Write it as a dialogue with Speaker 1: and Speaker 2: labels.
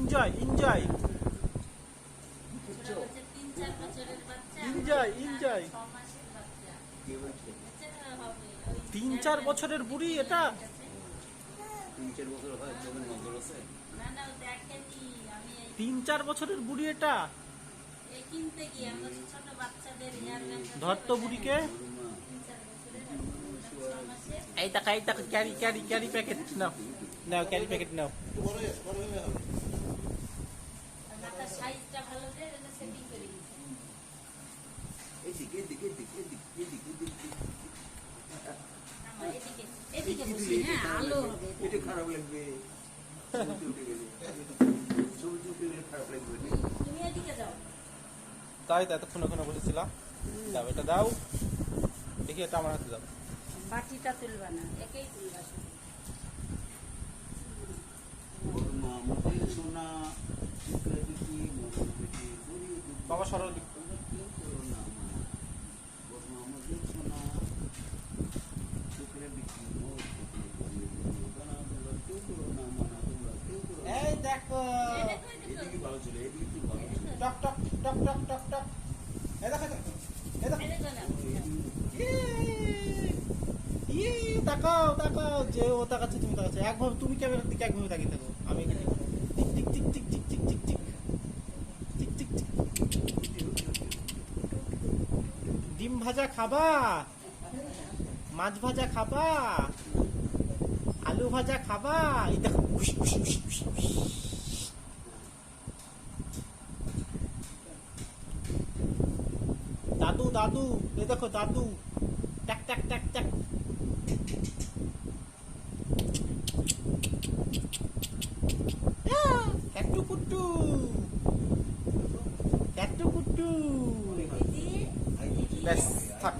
Speaker 1: Enjoy enjoy enjoy enjoy. 3-4 বছরের বুড়ি এটা? 3-4 বছরের বুড়ি এটা? ধর তো বুড়িকে। এই টাকা ক্যারি ক্যারি ক্যারি প্যাকেট নাও, নাও ক্যারি প্যাকেট নাও।
Speaker 2: খারাপ লাগবে,
Speaker 1: তাই তো এতক্ষণ ওখানে বসেছিলাম। দাও এটা দাও, দেখি এটা আমার হাতে দাও।
Speaker 3: বাটিটা তুলবা না, একেই তুলবা।
Speaker 1: বাবা সরল দিক। এই দেখো টক টক টক টক টক টক। এই দেখো এই দেখো, ইয়ে তাকাও তাকাও, যে ও তাকাচ্ছে তুমি তাকাচ্ছে। একভাবে তুমি ক্যামেরার দিকে একভাবে তাকিয়ে থাকো, আমি tick tick tick tick tick tick tick tick tick tick. ডিম ভাজা খাবা, মাছ ভাজা খাবা, আলু ভাজা খাবা? এই দেখো দাদু দাদু, এই দেখো দাদু টাক টাক টাক টাক। ক্যাটু কুট্টু ক্যাটু কুট্টু। ব্যাস থাক।